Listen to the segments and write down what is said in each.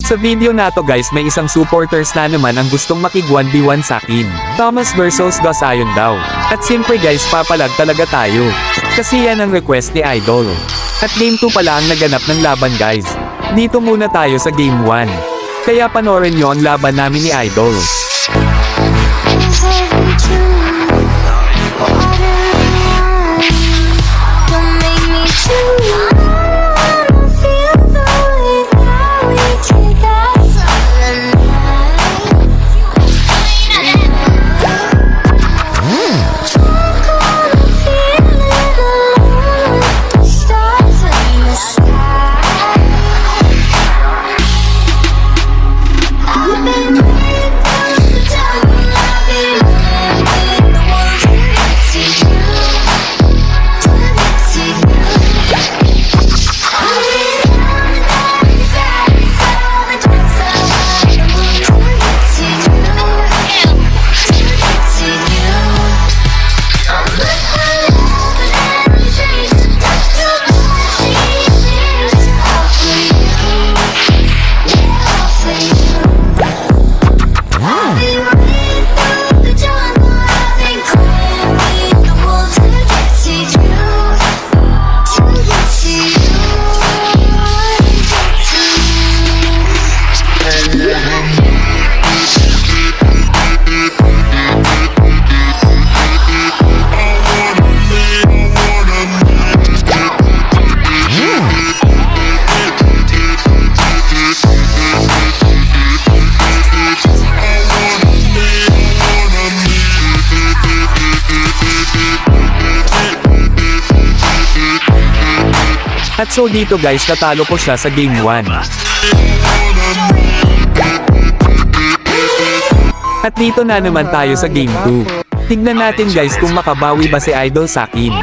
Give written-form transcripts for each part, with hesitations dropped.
Sa video na to guys may isang supporters na naman ang gustong makig 1v1 sa akin. Thomas versus Gus Ayon daw. At siyempre guys papalag talaga tayo. Kasi yan ang request ni Idol. At game 2 pala ang naganap ng laban guys. Dito muna tayo sa game 1. Kaya panoorin nyo ang laban namin ni Idol. At so dito guys natalo ko siya sa game 1. At dito na naman tayo sa game 2. Tignan natin guys kung makabawi ba si Idol sa akin.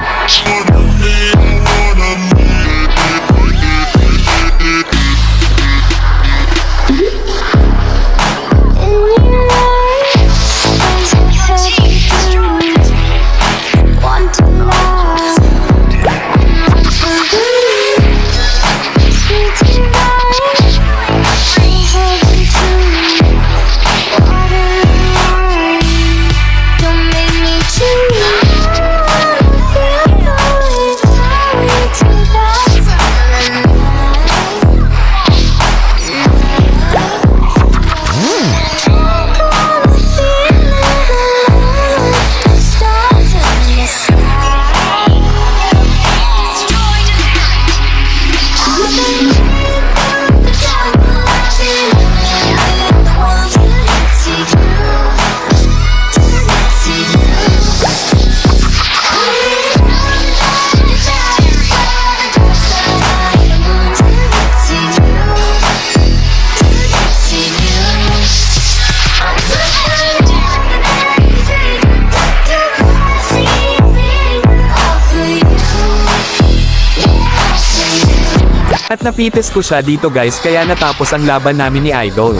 At napitis ko siya dito guys kaya natapos ang laban namin ni Idol.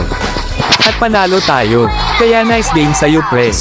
At panalo tayo. Kaya nice game sa'yo pre.